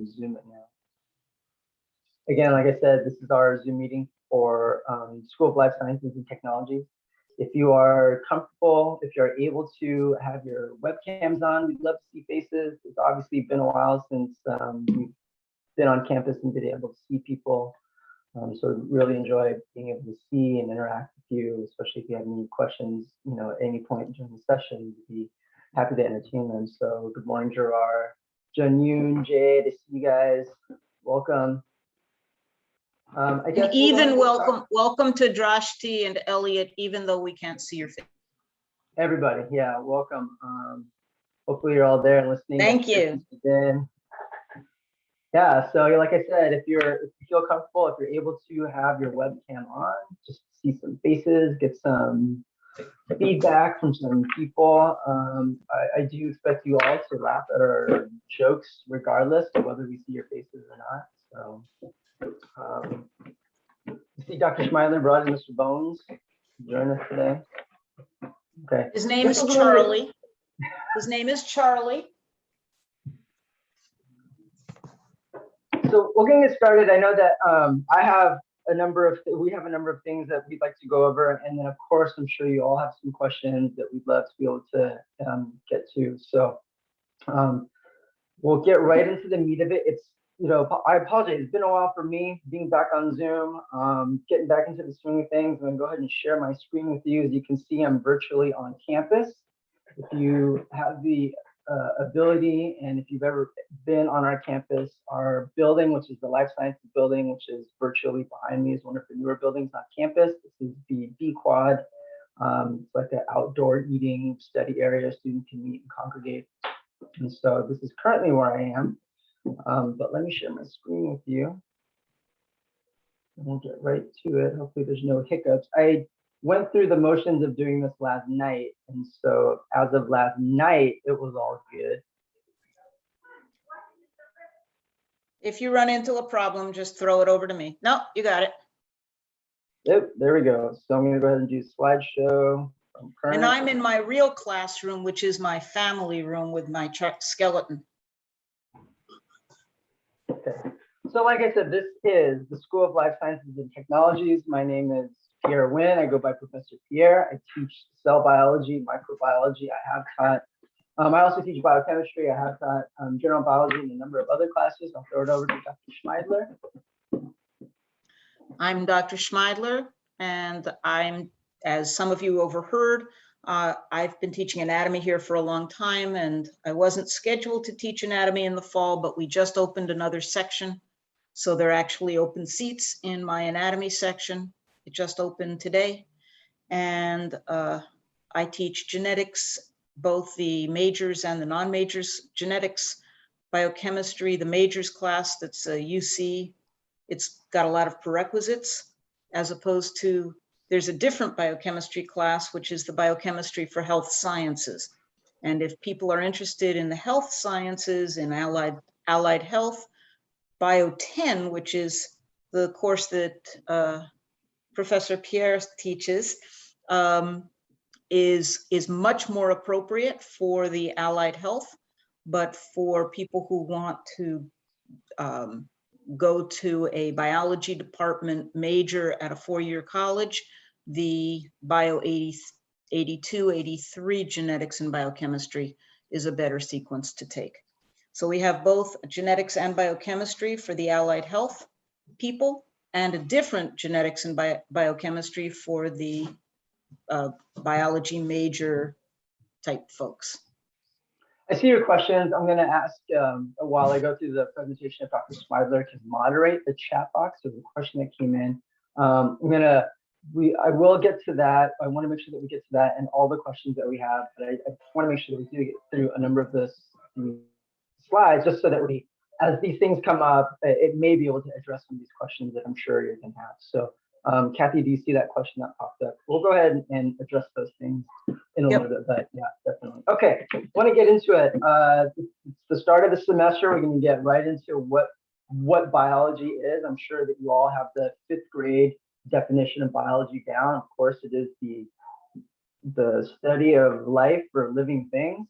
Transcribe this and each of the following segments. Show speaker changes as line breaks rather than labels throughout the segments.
Zoom it now. Again, like I said, this is our Zoom meeting for School of Life Sciences and Technologies. If you are comfortable, if you're able to have your webcams on, we'd love to see faces. It's obviously been a while since we've been on campus and been able to see people. So really enjoy being able to see and interact with you, especially if you have any questions, at any point during the session, we'd be happy to entertain them. So good morning, Gerard, Jun, Jay, to see you guys. Welcome. I guess
even welcome to Drashti and Elliot, even though we can't see your face.
Everybody, yeah, welcome. Hopefully you're all there and listening.
Thank you.
Yeah, so like I said, if you feel comfortable, if you're able to have your webcam on, just see some faces, get some feedback from some people. I do expect you all to laugh at our jokes, regardless of whether we see your faces or not. So, you see Dr. Schmeidler brought in Mr. Bones to join us today. Okay.
His name is Charlie. His name is Charlie.
So we're going to get started. I know that we have a number of things that we'd like to go over, and then of course I'm sure you all have some questions that we'd love to be able to get to. So we'll get right into the meat of it. It's I apologize. It's been a while for me being back on Zoom, getting back into the swing of things. I'm going to go ahead and share my screen with you. As you can see, I'm virtually on campus. If you have the ability, and if you've ever been on our campus, our building, which is the Life Sciences building, which is virtually behind me, is one of the newer buildings on campus. This is the B Quad. It's like an outdoor eating study area. Students can meet and congregate. And so this is currently where I am. But let me share my screen with you. And we'll get right to it. Hopefully there's no hiccups. I went through the motions of doing this last night. And so as of last night, it was all good.
If you run into a problem, just throw it over to me. No, you got it.
Yep, there we go. So I'm going to go ahead and do slideshow.
And I'm in my real classroom, which is my family room with my skeleton.
Okay. So like I said, this is the School of Life Sciences and Technologies. My name is Pierre Nguyen. I go by Professor Pierre. I teach cell biology, microbiology. I have taught, I also teach biochemistry. I have taught general biology and a number of other classes. I'll throw it over to Dr. Schmeidler.
I'm Dr. Schmeidler, and I'm, as some of you overheard, I've been teaching anatomy here for a long time, and I wasn't scheduled to teach anatomy in the fall, but we just opened another section. So there are actually open seats in my anatomy section. It just opened today. And I teach genetics, both the majors and the non-majors, genetics, biochemistry, the majors class, that's a UC. It's got a lot of prerequisites, as opposed to there's a different biochemistry class, which is the biochemistry for health sciences. And if people are interested in the health sciences and allied health, Bio 10, which is the course that Professor Pierre teaches, is much more appropriate for the allied health, but for people who want to go to a biology department major at a four-year college, the Bio 82, 83 genetics and biochemistry is a better sequence to take. So we have both genetics and biochemistry for the allied health people, and a different genetics and biochemistry for the biology major type folks.
I see your questions. I'm going to ask, while I go through the presentation, if Dr. Schmeidler can moderate the chat box. There's a question that came in. I will get to that. I want to make sure that we get to that and all the questions that we have, but I want to make sure that we do get through a number of the slides, just so that we, as these things come up, it may be able to address some of these questions that I'm sure you're going to have. So Kathy, do you see that question that popped up? We'll go ahead and address those things in a little bit, but yeah, definitely. Okay, I want to get into it. It's the start of the semester. We're going to get right into what biology is. I'm sure that you all have the 5th grade definition of biology down. Of course, it is the study of life or living things.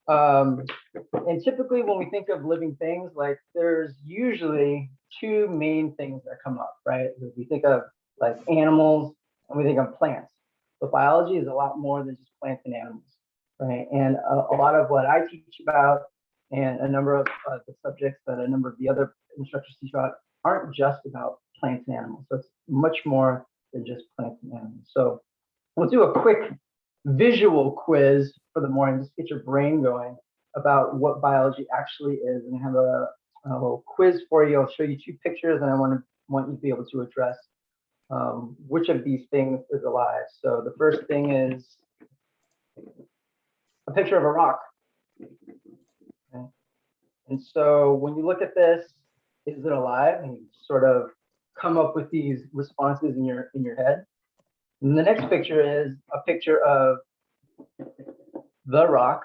And typically when we think of living things, like there's usually two main things that come up, right? We think of like animals and we think of plants. But biology is a lot more than just plants and animals, right? And a lot of what I teach about and a number of the subjects that a number of the other instructors teach about aren't just about plants and animals. So it's much more than just plants and animals. So we'll do a quick visual quiz for the morning, just get your brain going about what biology actually is, and have a little quiz for you. I'll show you two pictures, and I want you to be able to address which of these things is alive. So the first thing is a picture of a rock. Okay. And so when you look at this, is it alive? And you sort of come up with these responses in your head. And the next picture is a picture of the rock.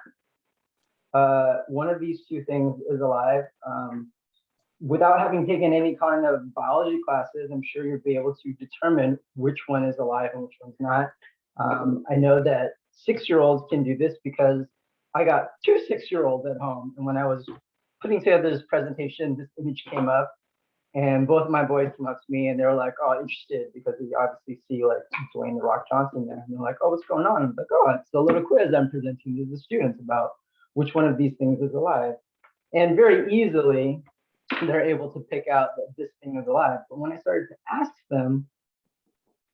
One of these two things is alive. Without having taken any kind of biology classes, I'm sure you'll be able to determine which one is alive and which one's not. I know that 6-year-olds can do this because I got 2 6-year-olds at home. And when I was putting together this presentation, this image came up. And both of my boys came up to me and they were like, oh, interested, because we obviously see like Dwayne the Rock Johnson there. And they're like, oh, what's going on? I'm like, oh, it's a little quiz I'm presenting to the students about which one of these things is alive. And very easily, they're able to pick out that this thing is alive. But when I started to ask them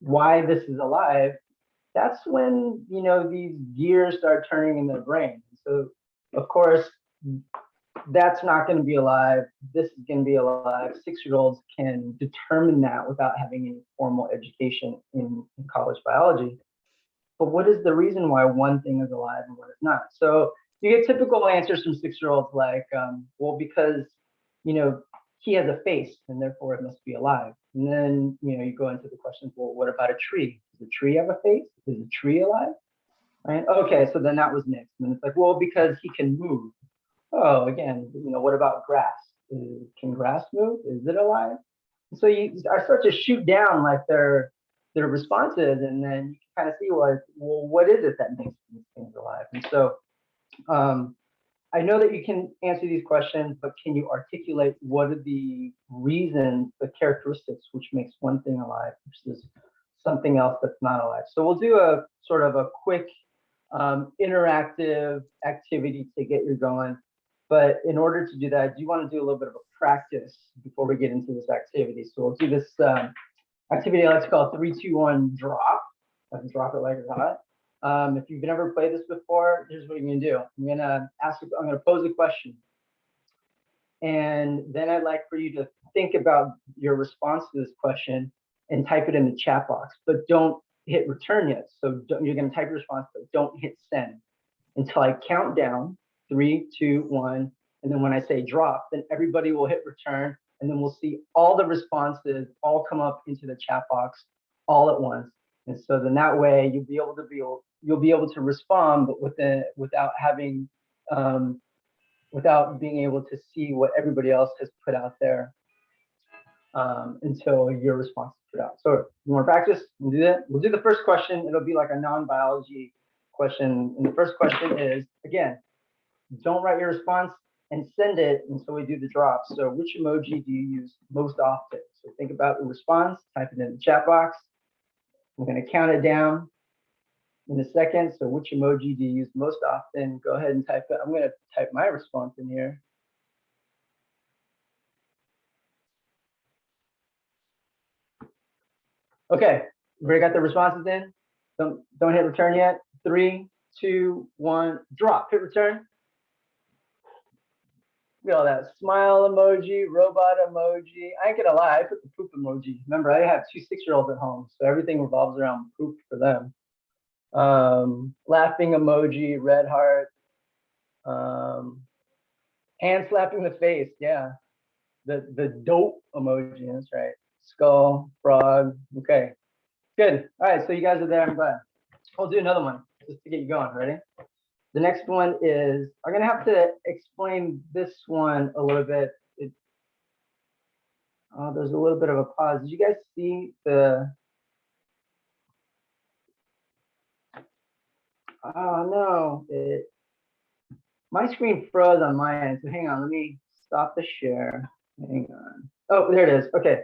why this is alive, that's when, you know, these gears start turning in their brain. So, of course, that's not going to be alive. This is going to be alive. 6-year-olds can determine that without having any formal education in college biology. But what is the reason why one thing is alive and what is not? So you get typical answers from 6-year-olds like, well, because, you know, he has a face and therefore it must be alive. And then, you know, you go into the questions, well, what about a tree? Does a tree have a face? Is a tree alive? Right? Okay, so then that was next. And it's like, well, because he can move. Oh, again, you know, what about grass? Can grass move? Is it alive? And so I start to shoot down like their responses, and then you can kind of see well, what is it that makes these things alive? And so I know that you can answer these questions, but can you articulate what are the reasons, the characteristics which makes one thing alive versus something else that's not alive? So we'll do a sort of a quick interactive activity to get you going. But in order to do that, I do want to do a little bit of a practice before we get into this activity. So we'll do this activity I like to call 3, 2, 1 drop. I can drop it like it's hot. If you've never played this before, here's what you're gonna do. I'm gonna pose a question. And then I'd like for you to think about your response to this question and type it in the chat box, but don't hit return yet. So you're gonna type your response, but don't hit send until I count down 3, 2, 1. And then when I say drop, then everybody will hit return. And then we'll see all the responses all come up into the chat box all at once. And so then that way you'll be able to respond, but without having without being able to see what everybody else has put out there until your response is put out. So you want to practice? We'll do that. We'll do the first question. It'll be like a non-biology question. And the first question is, again, don't write your response and send it until we do the drop. So which emoji do you use most often? So think about the response, type it in the chat box. I'm going to count it down in a second. So which emoji do you use most often? Go ahead and type it. I'm going to type my response in here. Okay, everybody got the responses in? Don't hit return yet. 3, 2, 1, drop. Hit return. Look at all that smile emoji, robot emoji. I ain't gonna lie, I put the poop emoji. Remember, I have 2 6-year-olds at home, so everything revolves around poop for them. Laughing emoji, red heart. Hand slapping the face, yeah. The dope emoji, that's right. Skull, frog. Okay, good. All right, so you guys are there. I'm glad. I'll do another one just to get you going. Ready? The next one is, I'm gonna have to explain this one a little bit. There's a little bit of a pause. Did you guys see the, oh no, My screen froze on my end, so hang on, let me stop the share. Hang on. Oh, there it is. Okay.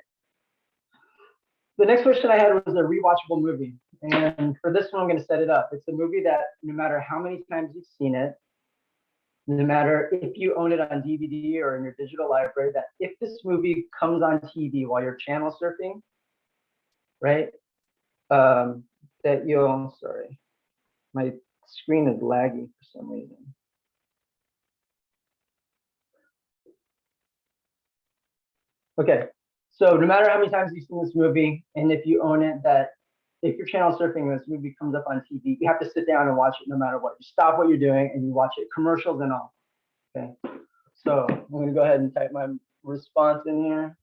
The next question I had was a rewatchable movie. And for this one, I'm going to set it up. It's a movie that no matter how many times you've seen it, no matter if you own it on DVD or in your digital library, that if this movie comes on TV while you're channel surfing, right, that you'll, sorry, my screen is laggy for some reason. Okay, so no matter how many times you've seen this movie, and if you own it, that if you're channel surfing and this movie comes up on TV, you have to sit down and watch it no matter what. You stop what you're doing and you watch it, commercials and all. Okay, so I'm going to go ahead and type my response in here.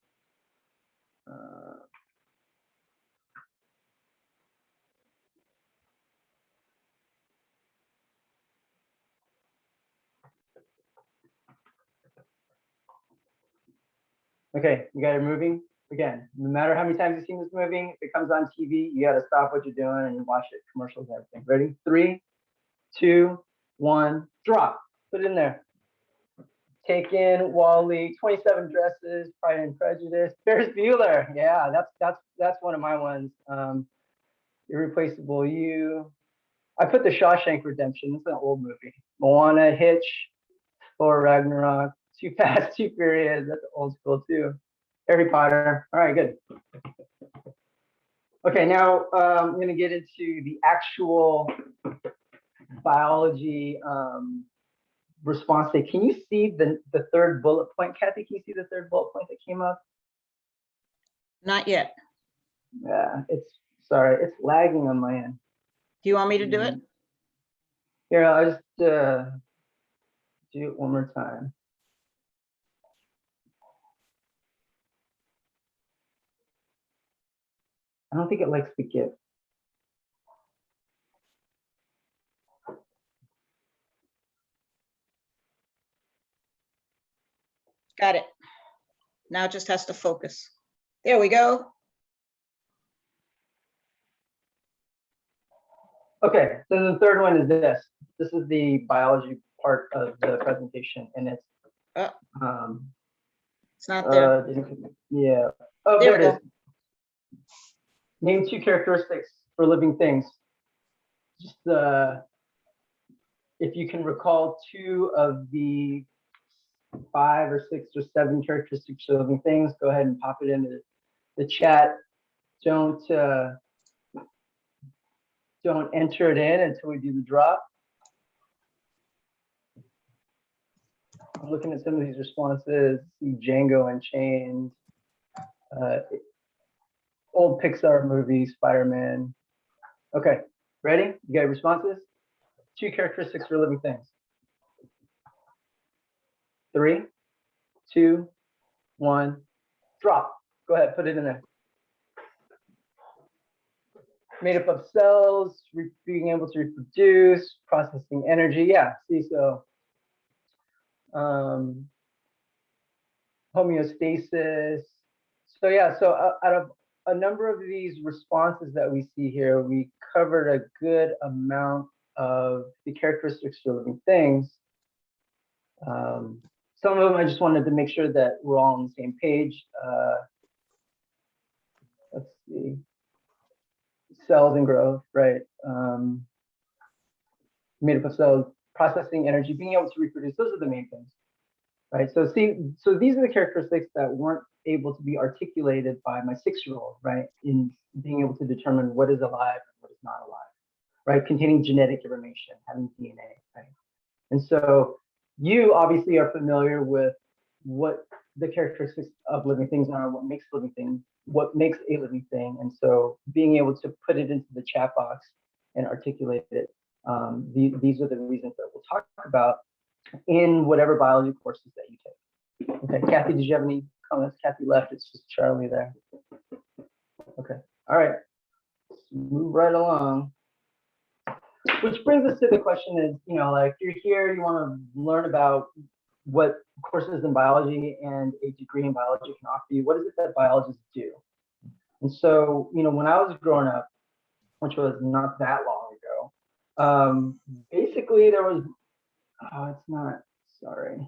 Okay, you got it moving. Again, no matter how many times you've seen this movie, if it comes on TV, you got to stop what you're doing and you watch it, commercials, everything. Ready? 3, 2, 1, drop. Put it in there. Taken, Wall-E, 27 Dresses, Pride and Prejudice, Ferris Bueller. Yeah, that's one of my ones. Irreplaceable You. I put The Shawshank Redemption. It's an old movie. Moana, Hitch, Thor Ragnarok, Too Fast, Too Furious. That's old school too. Harry Potter. All right, good. Okay, now I'm going to get into the actual biology response. Can you see the third bullet point, Kathy? Can you see the third bullet point that came up?
Not yet.
Yeah, sorry, it's lagging on my end.
Do you want me to do it?
Here, I'll just do it one more time. I don't think it likes the GIF.
Got it. Now it just has to focus. There we go.
Okay, so the third one is this. This is the biology part of the presentation, and it's
it's not there.
Yeah. Oh, there it is. Name 2 characteristics for living things. Just if you can recall 2 of the 5 or 6 or 7 characteristics of living things, go ahead and pop it into the chat. Don't enter it in until we do the drop. I'm looking at some of these responses. See Django Unchained, old Pixar movies, Spider-Man. Okay, ready? You got responses? 2 characteristics for living things. 3, 2, 1, drop. Go ahead, put it in there. Made up of cells, being able to reproduce, processing energy. Yeah, see, so homeostasis. So yeah, so out of a number of these responses that we see here, we covered a good amount of the characteristics for living things. Some of them I just wanted to make sure that we're all on the same page. Let's see. Cells and growth, right? Made up of cells, processing energy, being able to reproduce. Those are the main things, right? So so these are the characteristics that weren't able to be articulated by my 6-year-old, right? In being able to determine what is alive and what is not alive, right? Containing genetic information, having DNA, right? And so you obviously are familiar with what the characteristics of living things are, what makes a living thing. And so being able to put it into the chat box and articulate it, these are the reasons that we'll talk about in whatever biology courses that you take. Okay, Kathy, did you have any comments? Kathy left, it's just Charlie there. Okay, all right, let's move right along. Which brings us to the question is, like you're here, you want to learn about what courses in biology and a degree in biology can offer you. What is it that biologists do? And so, when I was growing up, which was not that long ago, basically there was Oh, it's not. Sorry.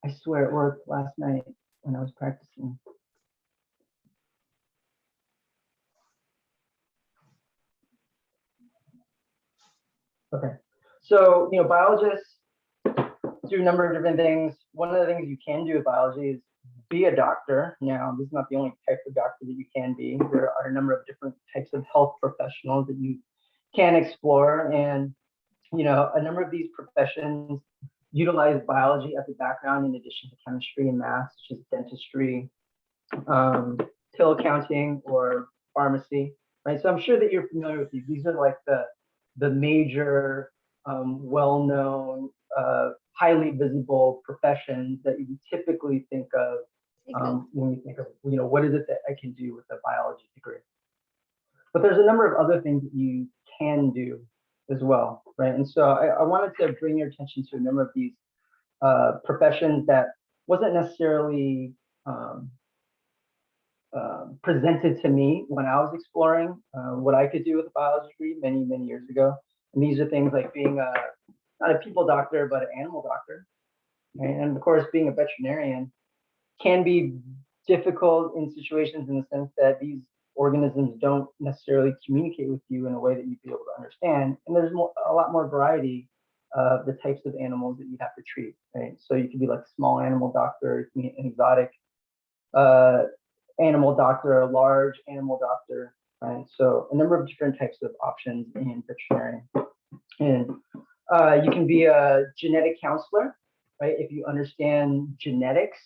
I swear it worked last night when I was practicing. Okay. So, biologists do a number of different things. One of the things you can do with biology is be a doctor. Now, this is not the only type of doctor that you can be. There are a number of different types of health professionals that you can explore. And, a number of these professions utilize biology as a background in addition to chemistry and math, such as dentistry, pill counting, or pharmacy, right? So I'm sure that you're familiar with these. These are like the major, well-known, highly visible professions that you typically think of when you think of, what is it that I can do with a biology degree? But there's a number of other things that you can do as well, right? And so I wanted to bring your attention to a number of these professions that wasn't necessarily presented to me when I was exploring what I could do with a biology degree many, many years ago. And these are things like being not a people doctor, but an animal doctor. Right? And of course, being a veterinarian can be difficult in situations in the sense that these organisms don't necessarily communicate with you in a way that you'd be able to understand. And there's a lot more variety of the types of animals that you'd have to treat, right? So you could be like a small animal doctor, you can be an exotic animal doctor, a large animal doctor, right? So a number of different types of options in veterinary. And you can be a genetic counselor, right? If you understand genetics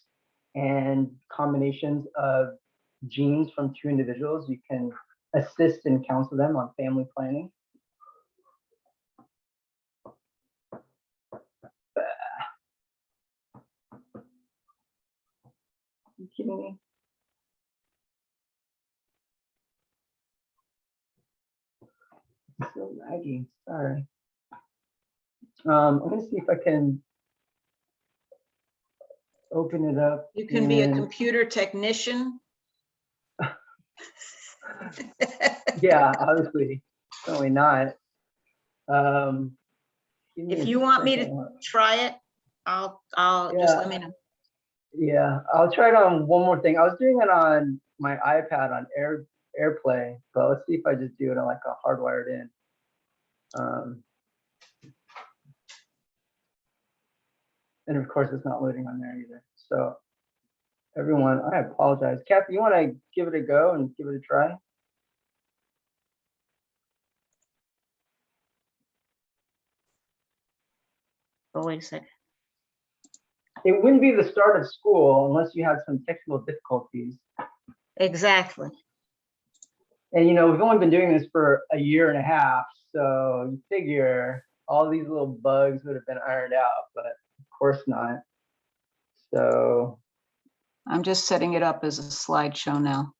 and combinations of genes from two individuals, you can assist and counsel them on family planning. Are you kidding me? It's so laggy, sorry. I'm gonna see if I can open it up.
You can be a computer technician.
Yeah, obviously, certainly not.
If you want me to try it, I'll just let me know.
Yeah, I'll try it on one more thing. I was doing it on my iPad on AirPlay, but let's see if I just do it on like a hardwired in. And of course, it's not loading on there either. So everyone, I apologize. Kathy, you want to give it a go and give it a try?
Oh, wait a second.
It wouldn't be the start of school unless you had some technical difficulties.
Exactly.
And we've only been doing this for a year and a half, so you figure all these little bugs would have been ironed out, but of course not. So
I'm just setting it up as a slideshow now.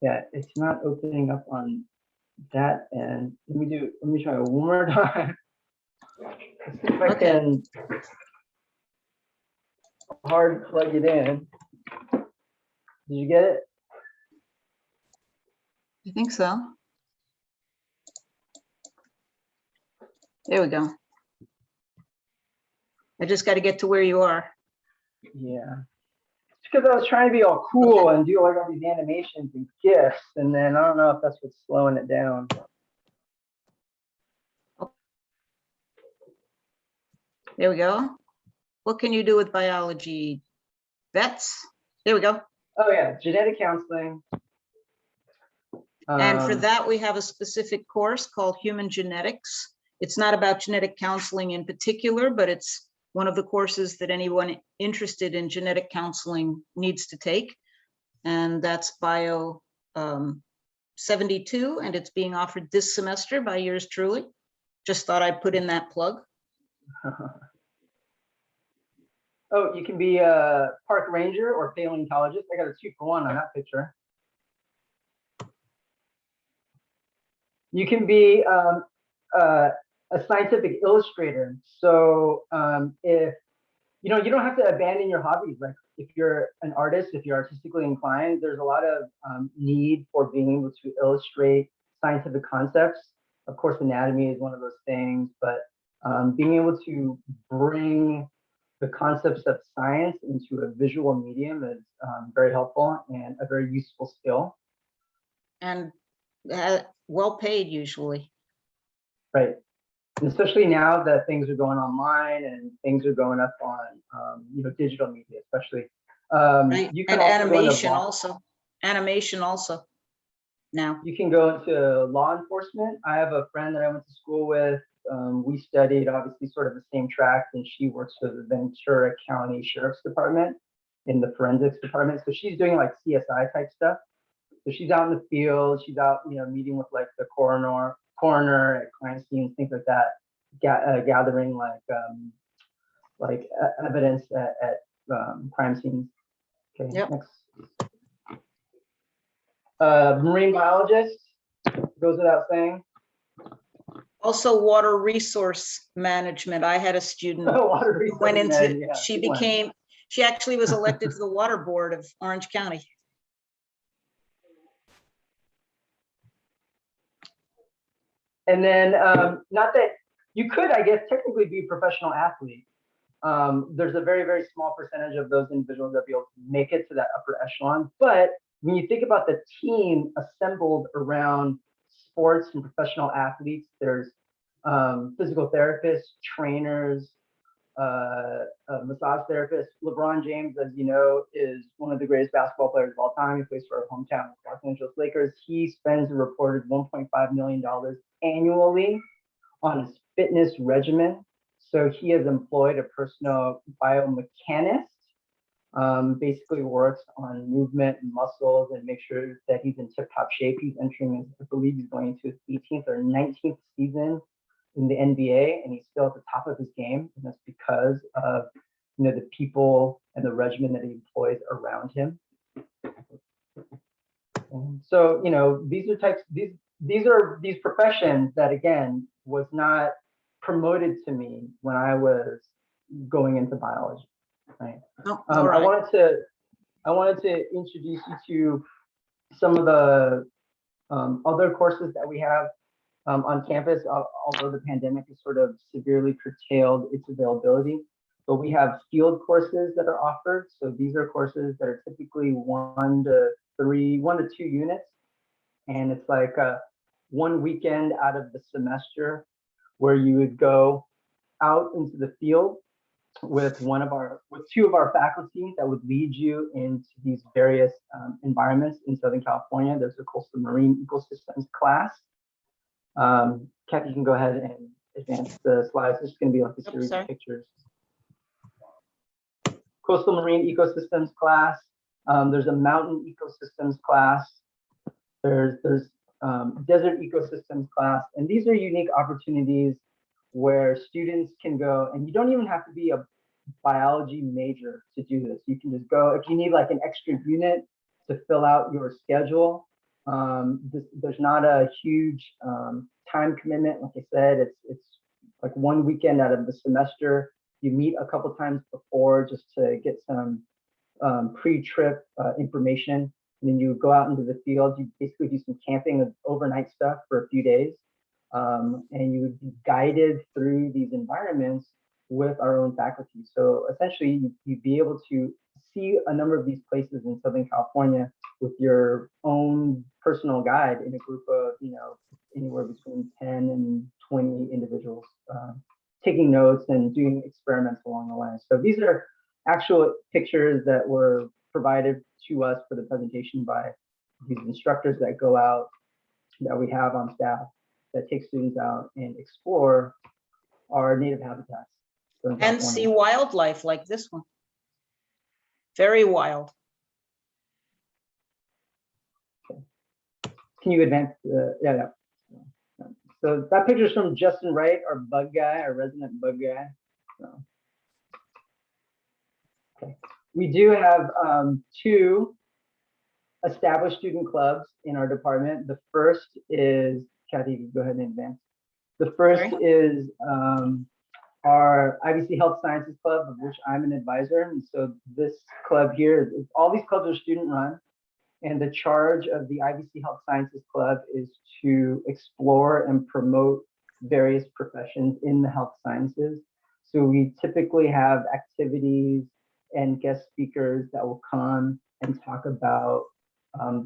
yeah, it's not opening up on that end. Let me try it one more time. Let's see if I can hard plug it in. Did you get it?
I think so. There we go. I just got to get to where you are.
Yeah. It's because I was trying to be all cool and do like all these animations and GIFs, and then I don't know if that's what's slowing it down.
There we go. What can you do with biology? Vets? There we go.
Oh yeah, genetic counseling.
And for that, we have a specific course called Human Genetics. It's not about genetic counseling in particular, but it's one of the courses that anyone interested in genetic counseling needs to take. And that's Bio 72, and it's being offered this semester by yours truly. Just thought I'd put in that plug.
Oh, you can be a park ranger or paleontologist. I got a 2-for-1 on that picture. You can be a scientific illustrator. So if you don't have to abandon your hobbies. Like if you're an artist, if you're artistically inclined, there's a lot of need for being able to illustrate scientific concepts. Of course, anatomy is one of those things, but being able to bring the concepts of science into a visual medium is very helpful and a very useful skill.
And well paid usually.
Right. And especially now that things are going online and things are going up on, digital media, especially.
Right.
You can
And
also
animation also now.
You can go into law enforcement. I have a friend that I went to school with. We studied obviously sort of the same track, and she works for the Ventura County Sheriff's Department in the forensics department. So she's doing like CSI type stuff. So she's out in the field. She's out, meeting with like the coroner at crime scenes, things like that, gathering evidence at crime scenes. Okay,
Yep.
next. Marine biologist, goes without saying.
Also water resource management. I had a student who went into, she actually was elected to the water board of Orange County.
And then, not that you could, I guess, technically be a professional athlete. There's a very, very small percentage of those individuals that be able to make it to that upper echelon. But when you think about the team assembled around sports and professional athletes, there's physical therapists, trainers, massage therapists. LeBron James, as you know, is one of the greatest basketball players of all time. He plays for our hometown Los Angeles Lakers. He spends a reported $1.5 million annually on his fitness regimen. So he has employed a personal biomechanist, basically works on movement and muscles and make sure that he's in tip-top shape. He's entering, I believe he's going into his 18th or 19th season in the NBA, and he's still at the top of his game. And that's because of the people and the regimen that he employs around him. And so these are these professions that, again, was not promoted to me when I was going into biology. Right.
Oh,
right. I wanted to introduce you to some of the other courses that we have on campus, although the pandemic has sort of severely curtailed its availability. But we have field courses that are offered. So these are courses that are typically 1 to 2 units. And it's like one weekend out of the semester where you would go out into the field with two of our faculty that would lead you into these various environments in Southern California. There's a coastal marine ecosystems class. Kathy, you can go ahead and advance the slides. It's going to be like a series of pictures. Coastal marine ecosystems class. There's a mountain ecosystems class. There's desert ecosystems class, and these are unique opportunities where students can go, and you don't even have to be a biology major to do this. You can just go, if you need like an extra unit to fill out your schedule. There's not a huge time commitment. Like I said, it's like one weekend out of the semester. You meet a couple times before just to get some pre-trip information. And then you go out into the field. You basically do some camping of overnight stuff for a few days. And you would be guided through these environments with our own faculty. So essentially, you'd be able to see a number of these places in Southern California with your own personal guide in a group of, anywhere between 10 and 20 individuals, taking notes and doing experiments along the way. So these are actual pictures that were provided to us for the presentation by these instructors that go out, that we have on staff, that take students out and explore our native habitats.
And see wildlife like this one. Very wild.
Okay. Can you advance yeah. So that picture is from Justin Wright, our bug guy, our resident bug guy. So, okay. We do have 2 established student clubs in our department. The first is, Kathy, you go ahead and advance. The first is our IVC Health Sciences Club, of which I'm an advisor. And so this club here, all these clubs are student run. And the charge of the IVC Health Sciences Club is to explore and promote various professions in the health sciences. So we typically have activities and guest speakers that will come and talk about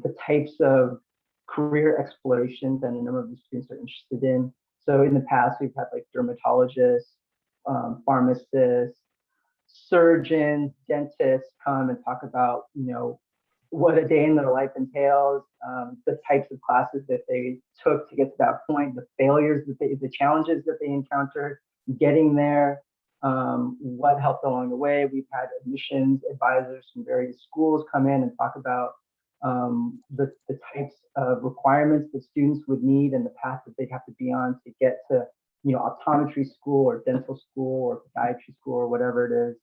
the types of career explorations that a number of the students are interested in. So in the past, we've had like dermatologists, pharmacists, surgeons, dentists come and talk about, what a day in their life entails, the types of classes that they took to get to that point, the failures the challenges that they encountered getting there, what helped along the way. We've had admissions advisors from various schools come in and talk about the types of requirements that students would need and the path that they'd have to be on to get to, optometry school or dental school or podiatry school or whatever it is.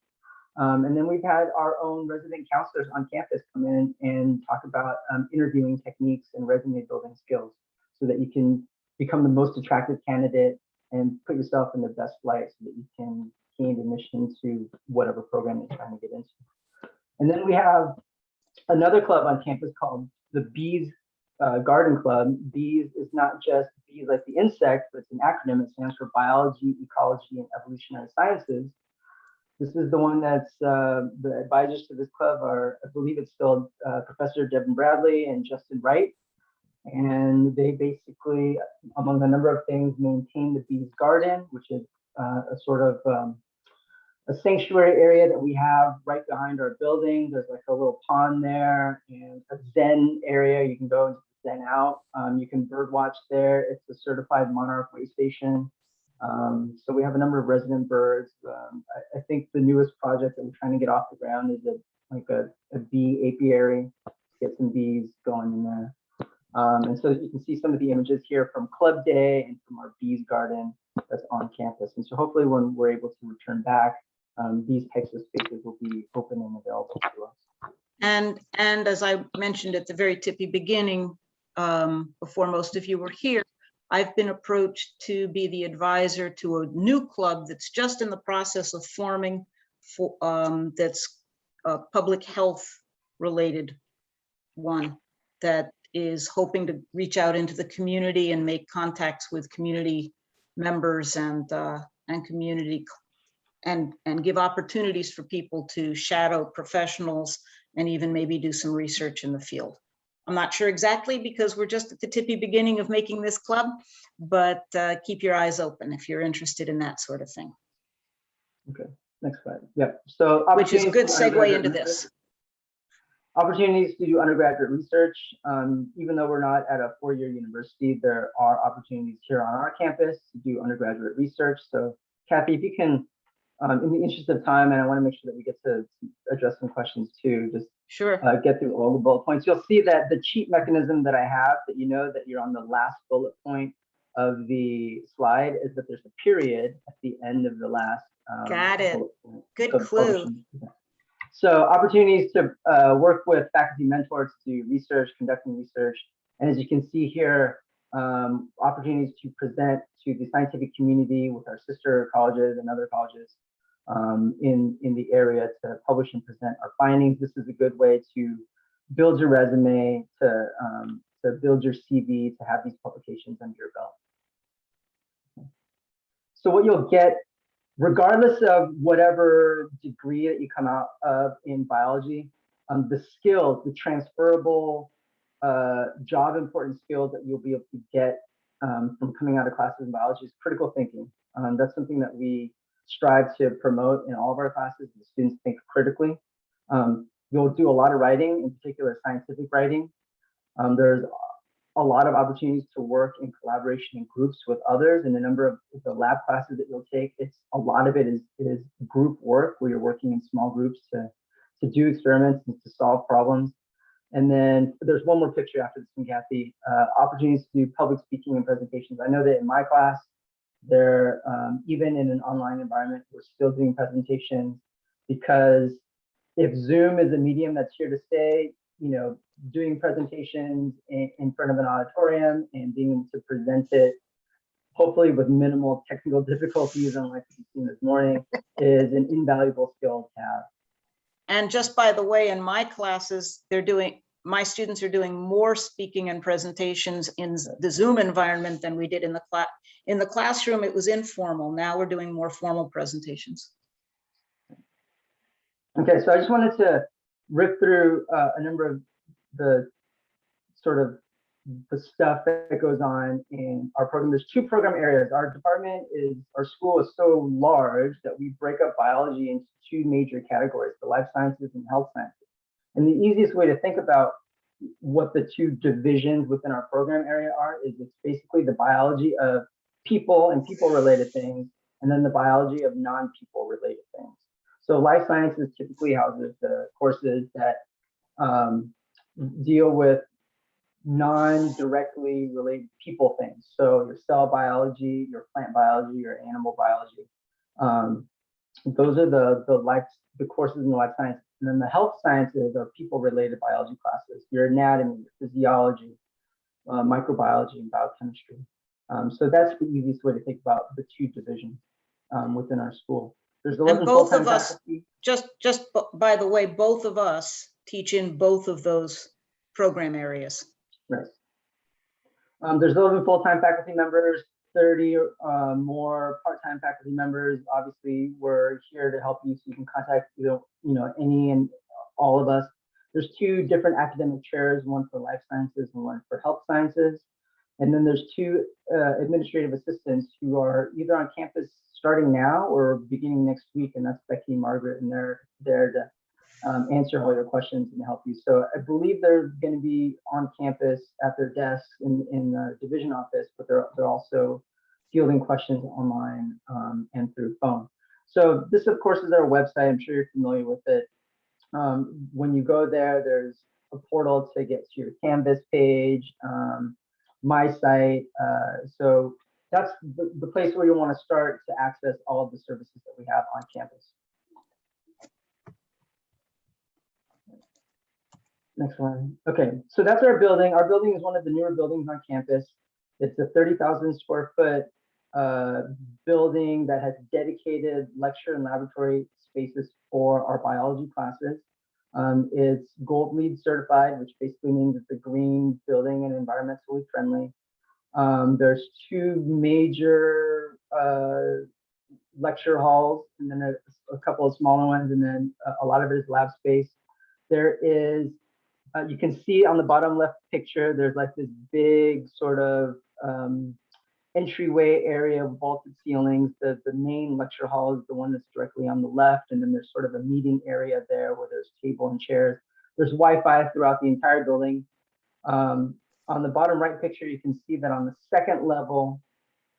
And then we've had our own resident counselors on campus come in and talk about interviewing techniques and resume building skills so that you can become the most attractive candidate and put yourself in the best light so that you can gain admission to whatever program you're trying to get into. And then we have another club on campus called the Bees Garden Club. Bees is not just bees like the insect, but it's an acronym. It stands for Biology, Ecology, and Evolutionary Sciences. This is the one that's the advisors to this club are, I believe it's still Professor Devin Bradley and Justin Wright. And they basically, among a number of things, maintain the Bees Garden, which is a sort of a sanctuary area that we have right behind our building. There's like a little pond there and a Zen area. You can go and Zen out. You can bird watch there. It's a certified monarch way station. So we have a number of resident birds. I think the newest project that we're trying to get off the ground is a bee apiary, get some bees going in there. And so you can see some of the images here from Club Day and from our Bees Garden that's on campus. And so hopefully when we're able to return back, these types of spaces will be open and available to us.
And as I mentioned at the very tippy beginning, before most of you were here, I've been approached to be the advisor to a new club that's just in the process of forming for that's a public health related one that is hoping to reach out into the community and make contacts with community members and community and give opportunities for people to shadow professionals and even maybe do some research in the field. I'm not sure exactly because we're just at the tippy beginning of making this club, but keep your eyes open if you're interested in that sort of thing.
Okay, next slide. Yep. So
which is a good segue into this.
Opportunities to do undergraduate research. Even though we're not at a four-year university, there are opportunities here on our campus to do undergraduate research. So Kathy, if you can, in the interest of time, and I want to make sure that we get to address some questions too, just
sure.
Get through all the bullet points. You'll see that the cheat mechanism that I have, that that you're on the last bullet point of the slide, is that there's a period at the end of the last.
Got it. Good clue.
So opportunities to work with faculty mentors to do research, conducting research. And as you can see here, opportunities to present to the scientific community with our sister colleges and other colleges in the area to publish and present our findings. This is a good way to build your resume, to build your CV, to have these publications under your belt. So what you'll get, regardless of whatever degree that you come out of in biology, the skills, the transferable job important skills that you'll be able to get from coming out of classes in biology is critical thinking. That's something that we strive to promote in all of our classes. The students think critically. You'll do a lot of writing, in particular scientific writing. There's a lot of opportunities to work in collaboration in groups with others. And a number of the lab classes that you'll take, a lot of it is group work where you're working in small groups to do experiments and to solve problems. And then there's one more picture after this one, Kathy. Opportunities to do public speaking and presentations. I know that in my class, there, even in an online environment, we're still doing presentations, because if Zoom is a medium that's here to stay, doing presentations in front of an auditorium and being able to present it hopefully with minimal technical difficulties, unlike we've seen this morning, is an invaluable skill to have.
And just by the way, in my classes, my students are doing more speaking and presentations in the Zoom environment than we did in the class. In the classroom, it was informal. Now we're doing more formal presentations.
Okay, so I just wanted to rip through a number of the sort of the stuff that goes on in our program. There's two program areas. Our school is so large that we break up biology into two major categories, the life sciences and health sciences. And the easiest way to think about what the two divisions within our program area are is it's basically the biology of people and people-related things, and then the biology of non-people related things. So life sciences typically houses the courses that deal with non-directly related people things. So your cell biology, your plant biology, your animal biology. Those are the courses in the life sciences. And then the health sciences are people-related biology classes, your anatomy, your physiology, microbiology, and biochemistry. So that's the easiest way to think about the two divisions within our school. There's 11 full-time faculty.
Just by the way, both of us teach in both of those program areas.
Right. There's 11 full-time faculty members, 30 more part-time faculty members. Obviously, we're here to help you, so you can contact any and all of us. There's two different academic chairs, one for life sciences and one for health sciences. And then there's two administrative assistants who are either on campus starting now or beginning next week, and that's Becky and Margaret, and they're there to answer all your questions and help you. So I believe they're going to be on campus at their desks in the division office, but they're also fielding questions online and through phone. So this, of course, is our website. I'm sure you're familiar with it. When you go there, there's a portal to get to your Canvas page, my site. So that's the place where you want to start to access all of the services that we have on campus. Next one. Okay, so that's our building. Our building is one of the newer buildings on campus. It's a 30,000 square foot building that has dedicated lecture and laboratory spaces for our biology classes. It's Gold LEED certified, which basically means it's a green building and environmentally friendly. There's two major lecture halls, and then a couple of smaller ones, and then a lot of it is lab space. There is, you can see on the bottom left picture, there's like this big sort of entryway area with vaulted ceilings. The main lecture hall is the one that's directly on the left, and then there's sort of a meeting area there where there's table and chairs. There's Wi-Fi throughout the entire building. On the bottom right picture, you can see that on the second level,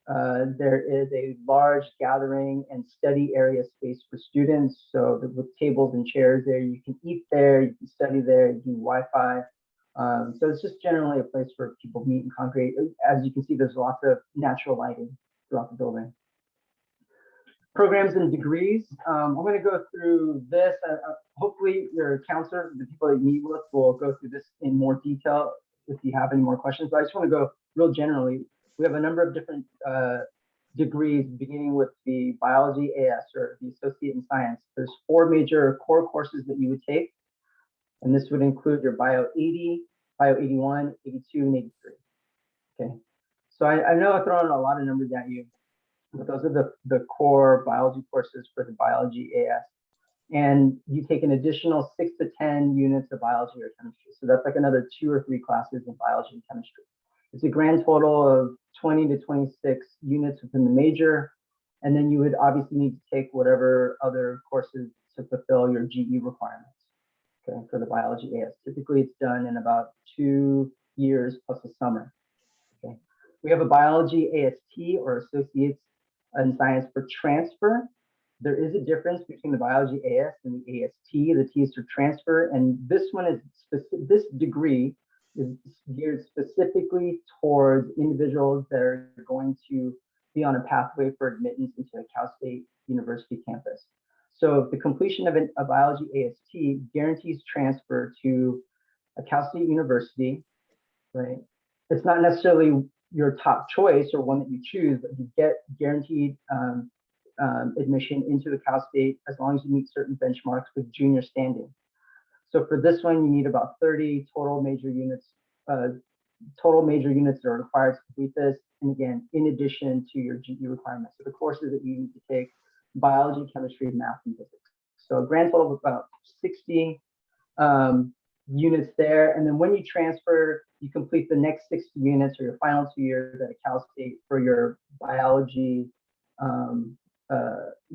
there is a large gathering and study area space for students. So with tables and chairs there, you can eat there, you can study there, you can do Wi-Fi. So it's just generally a place where people meet and congregate. As you can see, there's lots of natural lighting throughout the building. Programs and degrees. I'm going to go through this. Hopefully your counselor, the people that you meet with, will go through this in more detail if you have any more questions. But I just want to go real generally. We have a number of different degrees, beginning with the biology AS, or the associate in science. There's 4 major core courses that you would take, and this would include your bio 80, bio 81, 82, and 83. Okay, so I know I've thrown a lot of numbers at you, but those are the core biology courses for the biology AS. And you take an additional 6 to 10 units of biology or chemistry. So that's like another 2 or 3 classes in biology and chemistry. It's a grand total of 20 to 26 units within the major. And then you would obviously need to take whatever other courses to fulfill your GE requirements, okay, for the biology AS. Typically, it's done in about 2 years plus a summer. Okay. We have a biology AST, or associates in science, for transfer. There is a difference between the biology AS and the AST. The T is for transfer, and this one is this degree is geared specifically towards individuals that are going to be on a pathway for admittance into a Cal State University campus. So the completion of a biology AST guarantees transfer to a Cal State University, right? It's not necessarily your top choice or one that you choose, but you get guaranteed admission into the Cal State as long as you meet certain benchmarks with junior standing. So for this one, you need about 30 total major units that are required to complete this. And again, in addition to your GE requirements. So the courses that you need to take: biology, chemistry, math, and physics. So a grand total of about 60 units there. And then when you transfer, you complete the next 60 units or your final 2 years at Cal State for your biology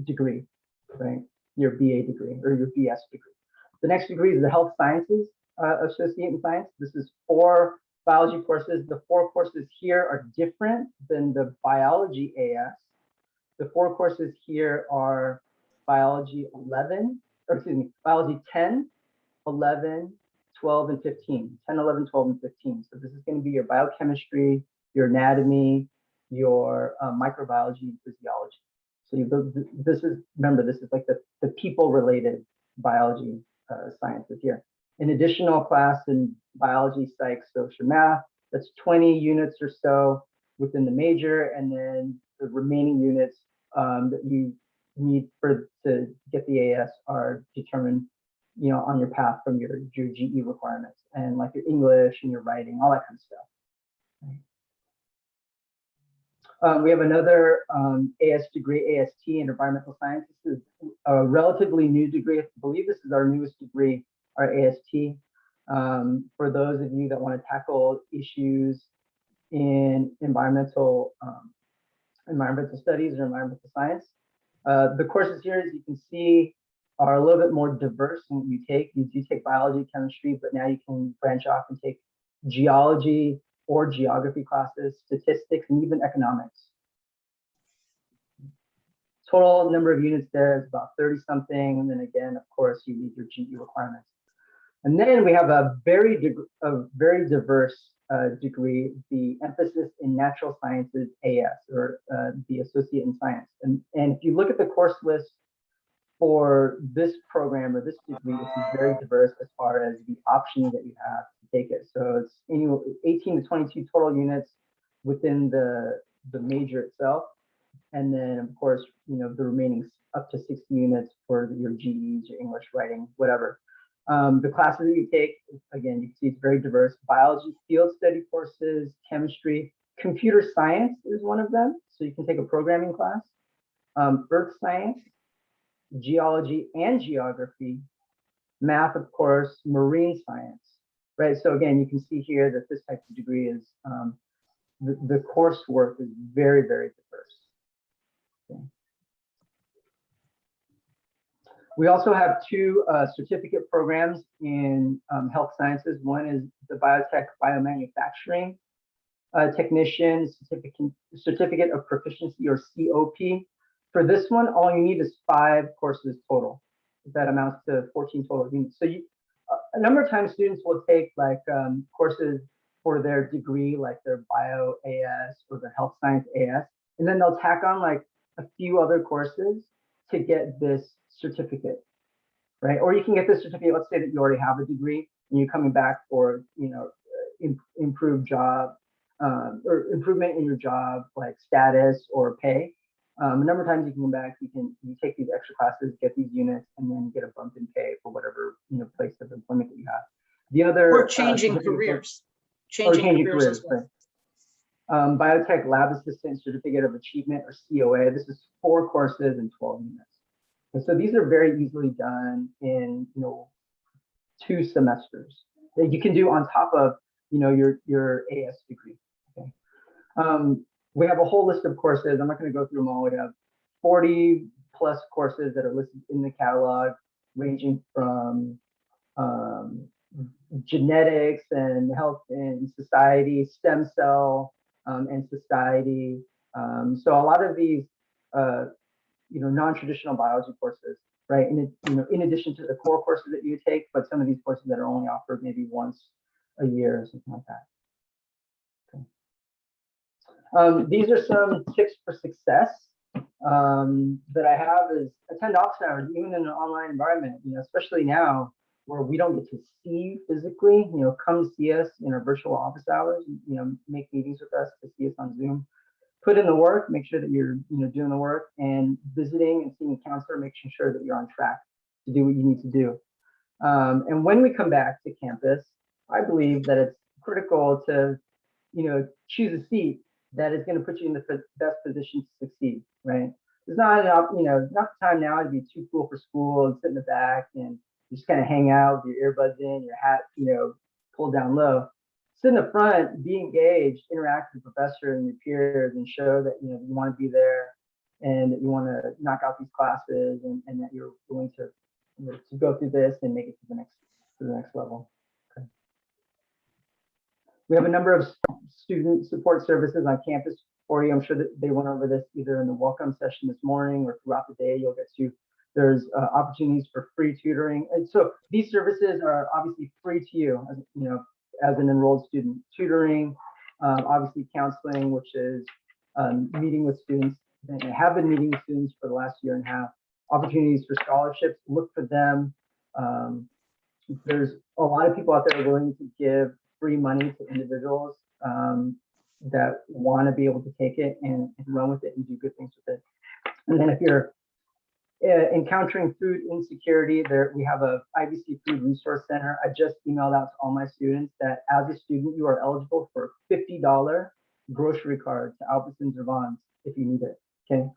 degree, right? Your BA degree or your BS degree. The next degree is the Health Sciences Associate in Science. This is 4 biology courses. The 4 courses here are different than the biology AS. The 4 courses here are biology 11, or excuse me, biology 10, 11, 12, and 15. 10, 11, 12, and 15. So this is going to be your biochemistry, your anatomy, your microbiology, and physiology. So this is, remember, this is like the people-related biology sciences here. An additional class in biology, psych, social, math, that's 20 units or so within the major, and then the remaining units that you need to get the AS are determined, you know, on your path from your GE requirements, and like your English and your writing, all that kind of stuff. We have another AS degree, AST in environmental science. This is a relatively new degree. I believe this is our newest degree, our AST. For those of you that want to tackle issues in environmental studies or environmental science. The courses here, as you can see, are a little bit more diverse in what you take. You do take biology, chemistry, but now you can branch off and take geology or geography classes, statistics, and even economics. Total number of units there is about 30 something. And then again, of course, you need your GE requirements. And then we have a very diverse degree, the emphasis in natural sciences AS, or the associate in science. And if you look at the course list for this program or this degree, it's very diverse as far as the options that you have to take it. So it's 18 to 22 total units within the major itself. And then of course, you know, the remaining up to 60 units for your GEs, your English, writing, whatever. The classes that you take, again, you can see it's very diverse. Biology, field study courses, chemistry, computer science is one of them. So you can take a programming class, earth science, geology and geography, math, of course, marine science, right? So again, you can see here that this type of degree is, the coursework is very, very diverse. Okay. We also have 2 certificate programs in health sciences. One is the biotech biomanufacturing technician certificate of proficiency, or COP. For this one, all you need is 5 courses total. That amounts to 14 total units. So a number of times students will take like courses for their degree, like their bio AS or the health science AS, and then they'll tack on like a few other courses to get this certificate, right? Or you can get this certificate, let's say that you already have a degree and you're coming back for, you know, improved job or improvement in your job, like status or pay. A number of times you can come back, you take these extra classes, get these units, and then get a bump in pay for whatever, you know, place of employment that you have. The other
or changing careers, changing careers as well.
Right. Biotech lab assistant certificate of achievement, or COA. This is 4 courses and 12 units. And so these are very easily done in, you know, 2 semesters that you can do on top of, you know, your AS degree. Okay. We have a whole list of courses. I'm not going to go through them all. We have 40 plus courses that are listed in the catalog, ranging from genetics and health and society, stem cell and society. So a lot of these, you know, non-traditional biology courses, right? And you know, in addition to the core courses that you take, but some of these courses that are only offered maybe once a year or something like that. These are some tips for success that I have: is attend office hours, even in an online environment. You know, especially now, where we don't get to see you physically, come see us in our virtual office hours, make meetings with us to see us on Zoom. Put in the work, make sure that you're doing the work, and visiting and seeing a counselor, making sure that you're on track to do what you need to do. And when we come back to campus, I believe that it's critical to choose a seat that is going to put you in the best position to succeed, right? It's not not the time now to be too cool for school and sit in the back and just kind of hang out with your earbuds in, your hat, pulled down low. Sit in the front, be engaged, interact with the professor and your peers, and show that you want to be there and that you want to knock out these classes, and that you're willing to go through this and make it to the next level. Okay. We have a number of student support services on campus for you. I'm sure that they went over this either in the welcome session this morning or throughout the day. You'll get to. There's opportunities for free tutoring, and so these services are obviously free to you, as an enrolled student. Tutoring, obviously counseling, which is meeting with students. They have been meeting with students for the last year and a half. Opportunities for scholarships, look for them. There's a lot of people out there willing to give free money to individuals that want to be able to take it and run with it and do good things with it. And then if you're encountering food insecurity, we have a IVC Food Resource Center. I just emailed out to all my students that as a student, you are eligible for a $50 grocery card to Albertsons or Vons if you need it. Okay.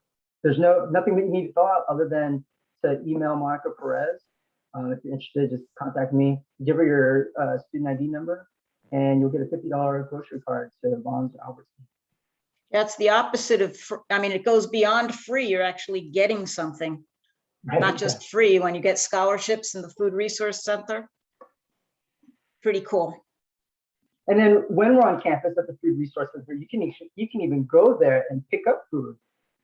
There's nothing that you need to fill out other than to email Monica Perez. If you're interested, just contact me. Give her your student ID number, and you'll get a $50 grocery card to Vons or Albertsons.
That's the opposite of, it goes beyond free. You're actually getting something, right? Not just free. When you get scholarships in the Food Resource Center, pretty cool.
And then when we're on campus at the Food Resource Center, you can even go there and pick up food.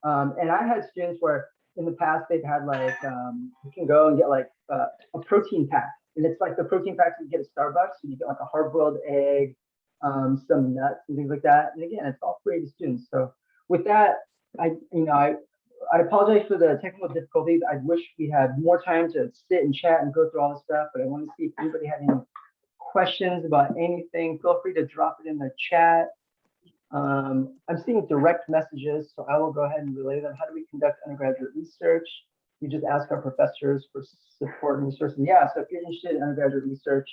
And I had students where in the past they've had you can go and get a protein pack, and it's like the protein packs you get at Starbucks. So you get like a hard-boiled egg, some nuts and things like that. And again, it's all free to students. So with that, I apologize for the technical difficulties. I wish we had more time to sit and chat and go through all this stuff, but I want to see if anybody had any questions about anything. Feel free to drop it in the chat. I'm seeing direct messages, so I will go ahead and relay them. How do we conduct undergraduate research? We just ask our professors for support and resources. Yeah, so if you're interested in undergraduate research,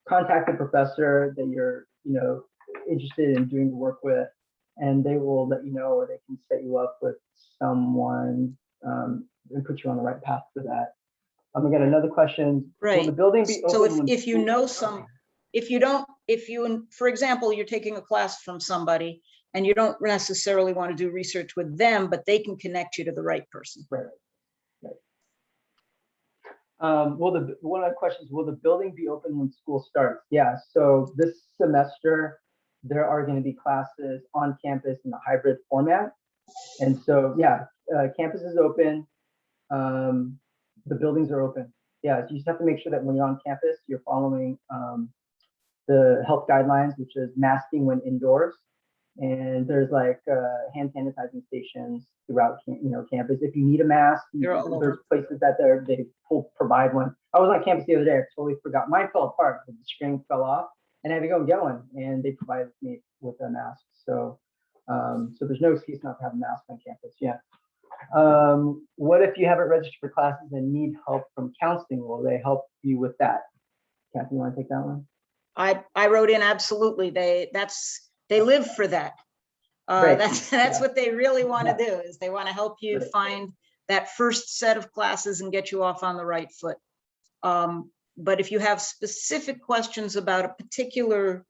contact the professor that you're interested in doing the work with, and they will let you know, or they can set you up with someone and put you on the right path for that. We got another question.
Right.
Will the building be open?
So if you know for example, you're taking a class from somebody and you don't necessarily want to do research with them, but they can connect you to the right person.
Right. One of the questions, will the building be open when school starts? Yeah, so this semester, there are going to be classes on campus in a hybrid format. And so, yeah, campus is open. The buildings are open. Yeah, so you just have to make sure that when you're on campus, you're following the health guidelines, which is masking when indoors. And there's hand sanitizing stations throughout campus. If you need a mask, there's places that they provide one. I was on campus the other day. I totally forgot. Mine fell apart because the string fell off, and I had to go and get one. And they provided me with a mask. So, so there's no excuse not to have a mask on campus. Yeah. What if you haven't registered for classes and need help from counseling? Will they help you with that? Kathy, you want to take that one?
I wrote in absolutely. They live for that. That's what they really want to do, is they want to help you find that first set of classes and get you off on the right foot. But if you have specific questions about a particular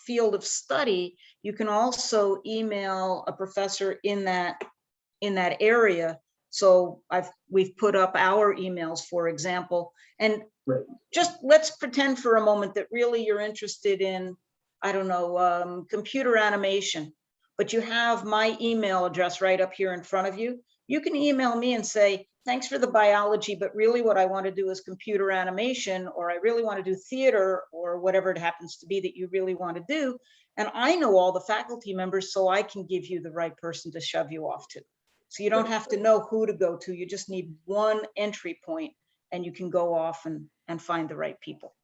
field of study, you can also email a professor in that area. So we've put up our emails, for example, and just let's pretend for a moment that really you're interested in, I don't know, computer animation, but you have my email address right up here in front of you. You can email me and say, thanks for the biology, but really what I want to do is computer animation, or I really want to do theater, or whatever it happens to be that you really want to do. And I know all the faculty members, so I can give you the right person to shove you off to. So you don't have to know who to go to. You just need one entry point, and you can go off and find the right people.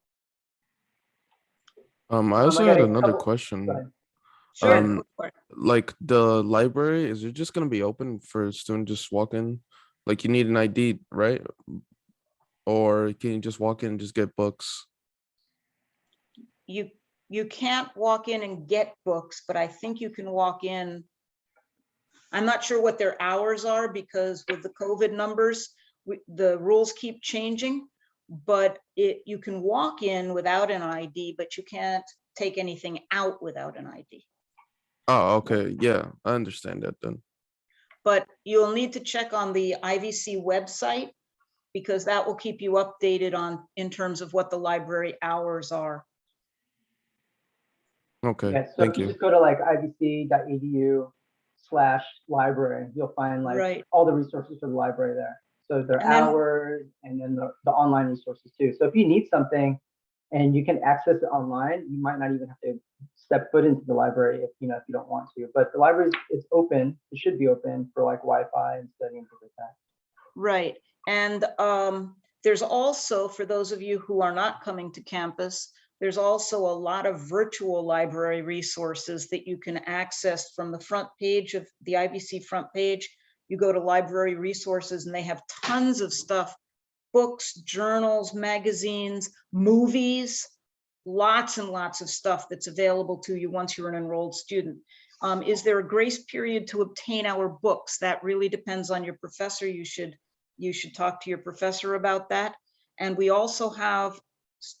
I
I
also
got
had
a
another
couple. Go
question.
ahead.
Sure.
Um,
go for it.
Like the library, is it just gonna be open for a student just walk in? Like you need an ID, right? Or can you just walk in and just get books?
You can't walk in and get books, but I think you can walk in. I'm not sure what their hours are because with the COVID numbers, the rules keep changing, but you can walk in without an ID, but you can't take anything out without an ID.
Oh, okay. Yeah, I understand that then.
But you'll need to check on the IVC website because that will keep you updated in terms of what the library hours are.
Okay,
Yeah, so
thank
if you
you.
just go to like ivc.edu/library, you'll find like
Right.
all the resources for the library there. So their
And then-
hours and then the online resources too. So if you need something and you can access it online, you might not even have to step foot into the library if you don't want to. But the library is open. It should be open for like Wi-Fi and studying things like that.
Right. And there's also, for those of you who are not coming to campus, there's also a lot of virtual library resources that you can access from the front page of the IVC front page. You go to library resources and they have tons of stuff, books, journals, magazines, movies, lots and lots of stuff that's available to you once you're an enrolled student. Is there a grace period to obtain our books? That really depends on your professor. You should talk to your professor about that. And we also have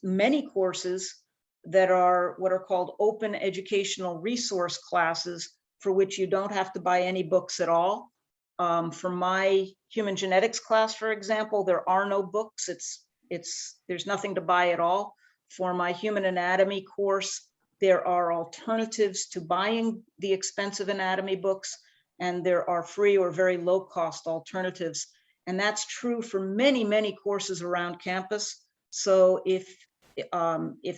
many courses that are what are called open educational resource classes for which you don't have to buy any books at all. For my human genetics class, for example, there are no books. There's nothing to buy at all. For my human anatomy course, there are alternatives to buying the expensive anatomy books, and there are free or very low cost alternatives. And that's true for many, many courses around campus. So if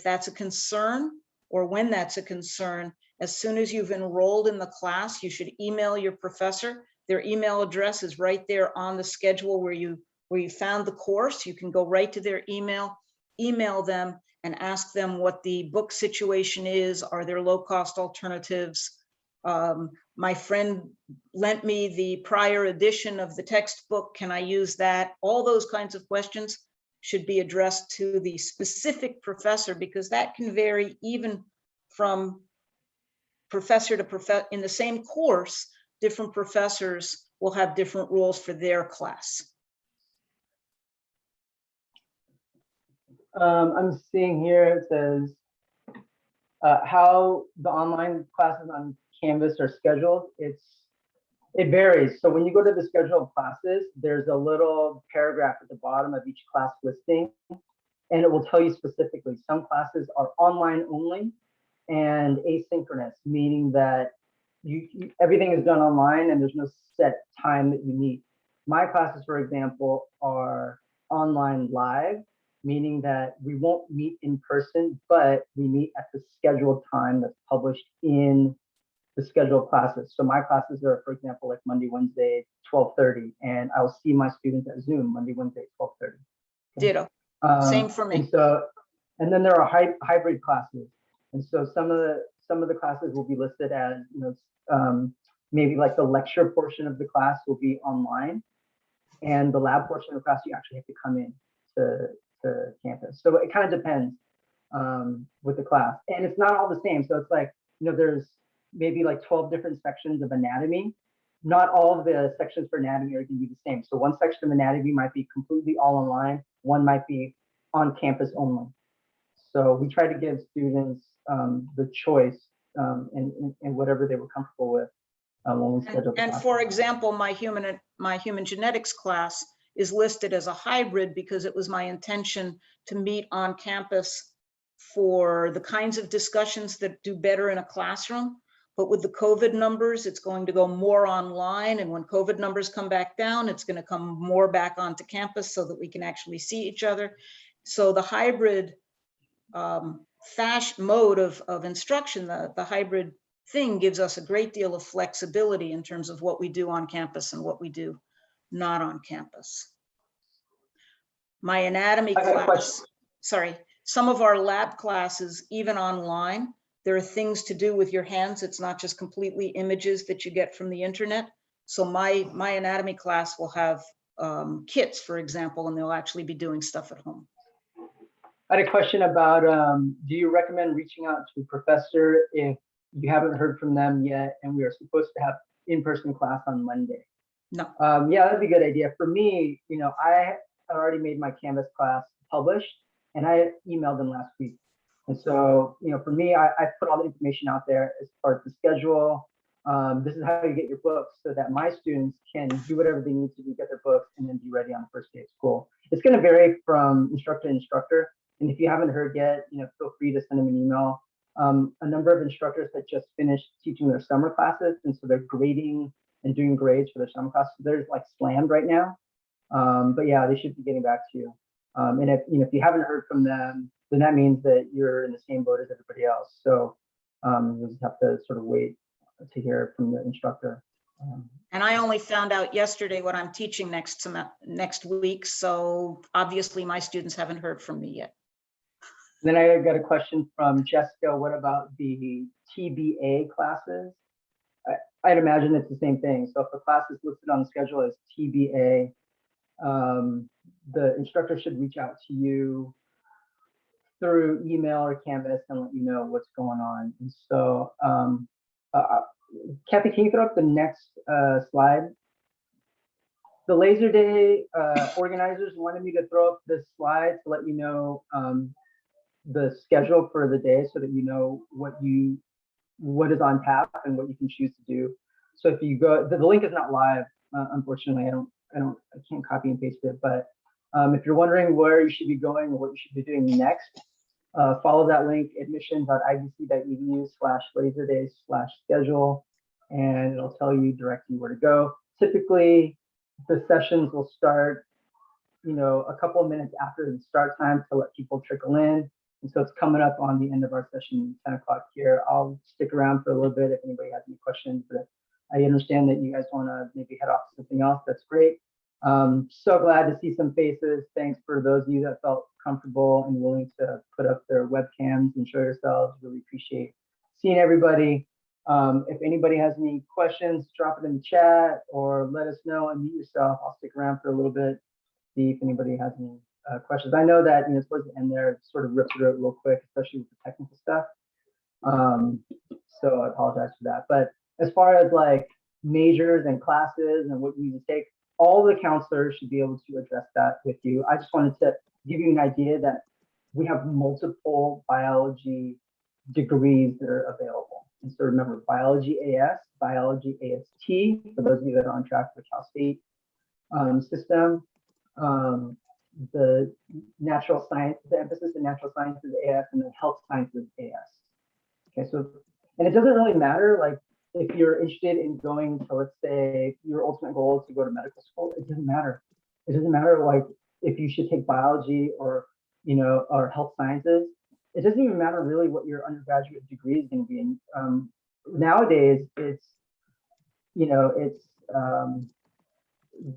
that's a concern, or when that's a concern, as soon as you've enrolled in the class, you should email your professor. Their email address is right there on the schedule where you found the course. You can go right to their email them and ask them what the book situation is. Are there low-cost alternatives? My friend lent me the prior edition of the textbook. Can I use that? All those kinds of questions should be addressed to the specific professor, because that can vary even from professor to professor. In the same course, different professors will have different rules for their class.
I'm seeing here, it says how the online classes on Canvas are scheduled. It varies. So when you go to the schedule of classes, there's a little paragraph at the bottom of each class listing, and it will tell you specifically some classes are online only and asynchronous, meaning that everything is done online and there's no set time that you meet. My classes, for example, are online live, meaning that we won't meet in person, but we meet at the scheduled time that's published in the scheduled classes. So my classes are, for example, like Monday, Wednesday, 12:30, and I'll see my students at Zoom Monday, Wednesday, 12:30.
Ditto. Same for me.
And then there are hybrid classes, and so some of the classes will be listed as maybe like the lecture portion of the class will be online, and the lab portion of the class you actually have to come in to campus. So it kind of depends with the class, and it's not all the same. So it's like there's maybe like 12 different sections of anatomy. Not all of the sections for anatomy are going to be the same. So one section of anatomy might be completely all online. One might be on campus only. So we try to give students the choice in whatever they were comfortable with when we schedule.
And for example, my human genetics class is listed as a hybrid because it was my intention to meet on campus for the kinds of discussions that do better in a classroom. But with the COVID numbers, it's going to go more online. And when COVID numbers come back down, it's going to come more back onto campus so that we can actually see each other. So the hybrid mode of instruction, the hybrid thing, gives us a great deal of flexibility in terms of what we do on campus and what we do not on campus. My anatomy
I got a question.
class, sorry, some of our lab classes, even online, there are things to do with your hands. It's not just completely images that you get from the internet. So my anatomy class will have kits, for example, and they'll actually be doing stuff at home.
I had a question about, do you recommend reaching out to a professor if you haven't heard from them yet and we are supposed to have in-person class on Monday?
No.
Yeah, that'd be a good idea. For me, I had already made my Canvas class published and I emailed them last week. And so, for me, I put all the information out there as far as the schedule. This is how you get your books so that my students can do whatever they need to do, get their books, and then be ready on the first day of school. It's going to vary from instructor to instructor. And if you haven't heard yet, feel free to send them an email. A number of instructors had just finished teaching their summer classes, and so they're grading and doing grades for their summer classes. They're like slammed right now. But yeah, they should be getting back to you. And if you haven't heard from them, then that means that you're in the same boat as everybody else. So you'll just have to sort of wait to hear from the instructor.
And I only found out yesterday what I'm teaching next week. So obviously my students haven't heard from me yet.
Then I got a question from Jessica. What about the TBA classes? I'd imagine it's the same thing. So if the class is listed on the schedule as TBA, the instructor should reach out to you through email or Canvas and let you know what's going on. And so, Kathy, can you throw up the next slide? The Laser Day organizers wanted me to throw up this slide to let you know the schedule for the day so that you know what is on tap and what you can choose to do. So if you go, the link is not live, unfortunately. I can't copy and paste it, but if you're wondering where you should be going or what you should be doing next, follow that link, admissions.ibc.edu/laserdays/schedule, and it'll tell you, direct you where to go. Typically, the sessions will start, a couple of minutes after the start time to let people trickle in. And so it's coming up on the end of our session, 10 o'clock here. I'll stick around for a little bit if anybody has any questions, but I understand that you guys want to maybe head off to something else. That's great. So glad to see some faces. Thanks for those of you that felt comfortable and willing to put up their webcams and show yourselves. Really appreciate seeing everybody. If anybody has any questions, drop it in the chat or let us know, unmute yourself. I'll stick around for a little bit, see if anybody has any questions. I know that towards the end there, it sort of ripped through it real quick, especially with the technical stuff. So I apologize for that. But as far as like majors and classes and what you need to take, all the counselors should be able to address that with you. I just wanted to give you an idea that we have multiple biology degrees that are available. And so remember, biology AS, biology AST, for those of you that are on track for the Cal State system, the natural science, the emphasis in natural sciences AS, and the health sciences AS. Okay, so, and it doesn't really matter, like, if you're interested in going to, let's say, your ultimate goal is to go to medical school, it doesn't matter. It doesn't matter, like, if you should take biology or, or health sciences. It doesn't even matter really what your undergraduate degree is going to be in. Nowadays, it's,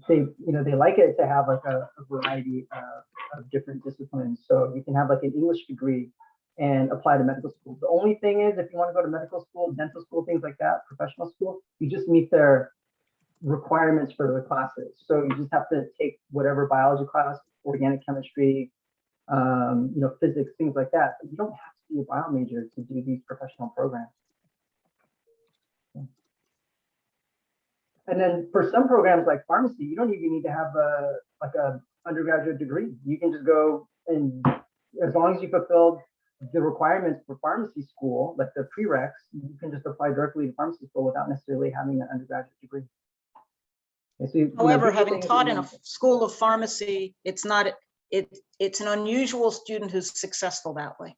they like it to have like a variety of different disciplines. So you can have like an English degree and apply to medical school. The only thing is, if you want to go to medical school, dental school, things like that, professional school, you just meet their requirements for the classes. So you just have to take whatever biology class, organic chemistry, physics, things like that. But you don't have to be a bio major to do these professional programs. And then for some programs like pharmacy, you don't even need to have a undergraduate degree. You can just go, and as long as you fulfilled the requirements for pharmacy school, like the prereqs, you can just apply directly to pharmacy school without necessarily having an undergraduate degree. So
However, having taught in a school of pharmacy, it's an unusual student who's successful that way.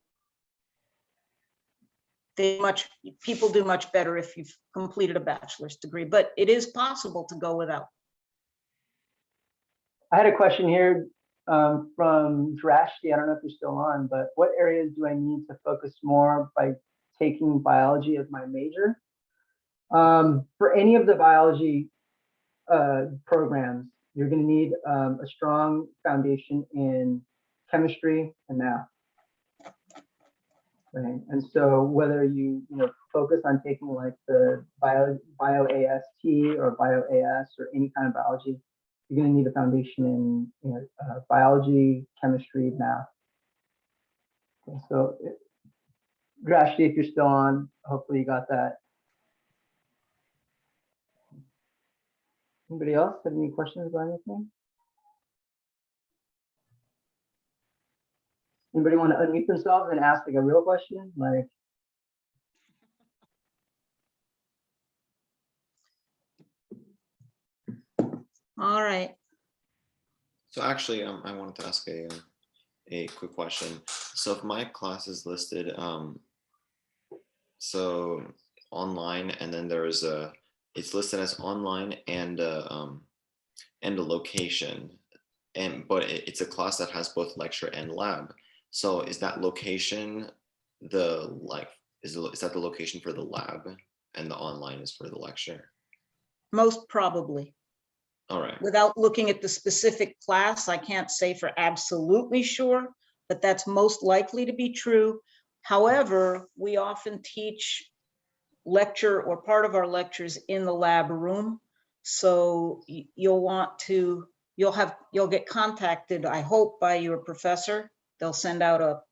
People do much better if you've completed a bachelor's degree, but it is possible to go without.
I had a question here from Drashti. I don't know if you're still on, but what areas do I need to focus more by taking biology as my major? For any of the biology programs, you're going to need a strong foundation in chemistry and math. Right. And so whether you focus on taking like the bio AST or bio AS or any kind of biology, you're going to need a foundation in biology, chemistry, math. Okay, so Drashti, if you're still on, hopefully you got that. Anybody else have any questions about anything? Anybody want to unmute themselves and ask like a real question? Like,
All right.
So actually, I wanted to ask a quick question. So if my class is listed, so online, and then there is it's listed as online and a location, but it's a class that has both lecture and lab. So is that location is that the location for the lab, and the online is for the lecture?
Most probably.
All right.
Without looking at the specific class, I can't say for absolutely sure, but that's most likely to be true. However, we often teach lecture or part of our lectures in the lab room. So you'll get contacted, I hope, by your professor. They'll send out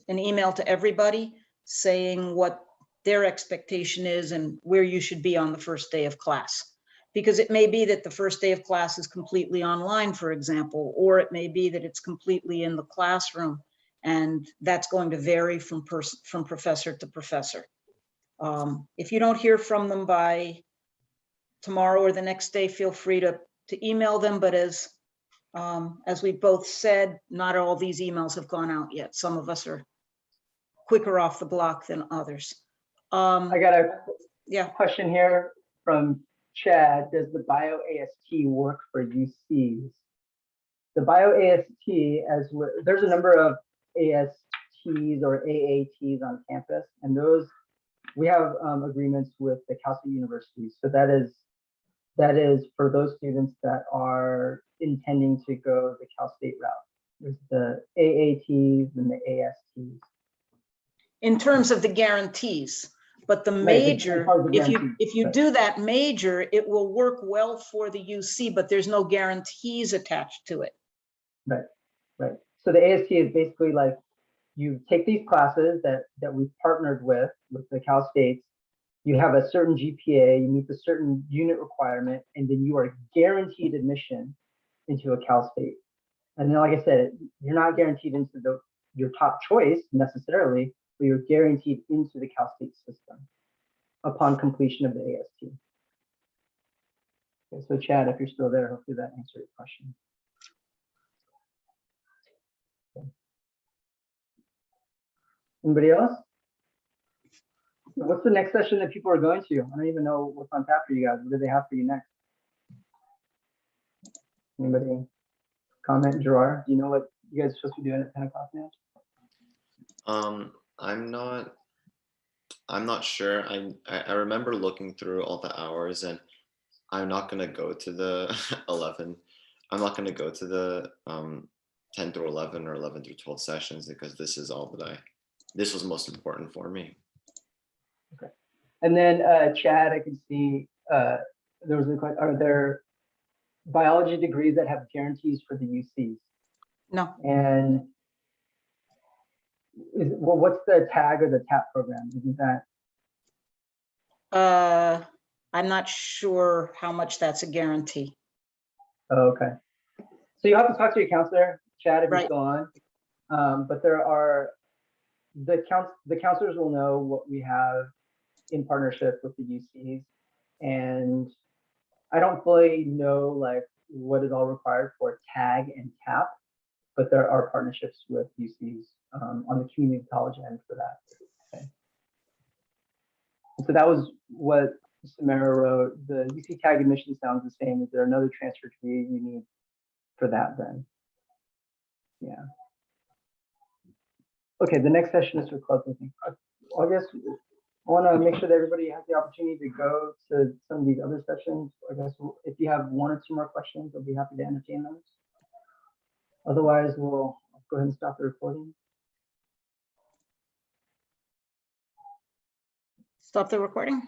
an email to everybody saying what their expectation is and where you should be on the first day of class. Because it may be that the first day of class is completely online, for example, or it may be that it's completely in the classroom, and that's going to vary from professor to professor. If you don't hear from them by tomorrow or the next day, feel free to email them. But as we both said, not all these emails have gone out yet. Some of us are quicker off the block than others.
I got a question here from Chad. Does the bio AST work for UCs? The bio AST, there's a number of ASTs or AATs on campus, and those we have agreements with the Cal State universities. So that is for those students that are intending to go the Cal State route. There's the AATs and the ASTs.
In terms of the guarantees, but the
Right,
major,
the
if you
right.
do that major, it will work well for the UC, but there's no guarantees attached to it.
Right, right. So the AST is basically like you take these classes that we've partnered with the Cal States. You have a certain GPA, you meet the certain unit requirement, and then you are guaranteed admission into a Cal State. And then, like I said, you're not guaranteed into your top choice necessarily, but you're guaranteed into the Cal State system upon completion of the AST. Okay, so Chad, if you're still there, hopefully that answered your question. Okay. Anybody else? What's the next session that people are going to? I don't even know what's on tap for you guys. What do they have for you next? Anybody comment? Gerard, do you know what you guys are supposed to be doing at 10 o'clock now?
I'm not sure. I remember looking through all the hours, and I'm not gonna go to the 11. I'm not gonna go to the 10 through 11 or 11 through 12 sessions, because this is all that this was most important for me.
Okay. And then Chad, I can see there was a question, are there biology degrees that have guarantees for the UCs?
No.
And what's the tag or the TAP program? Isn't that?
I'm not sure how much that's a guarantee.
Oh, okay. So you have to talk to your counselor, Chad, if
Right.
you're still on. But there are the counselors will know what we have in partnership with the UCs, and I don't fully know like what is all required for tag and TAP, but there are partnerships with UCs on the community college end for that. Okay. And so that was what Samara wrote. The UC tag admission sounds the same. Is there another transfer degree you need for that then? Yeah. Okay, the next session is for club thinking. I guess I want to make sure that everybody has the opportunity to go to some of these other sessions. I guess if you have one or two more questions, I'll be happy to entertain those. Otherwise, we'll go ahead and stop the recording.
Stop the recording.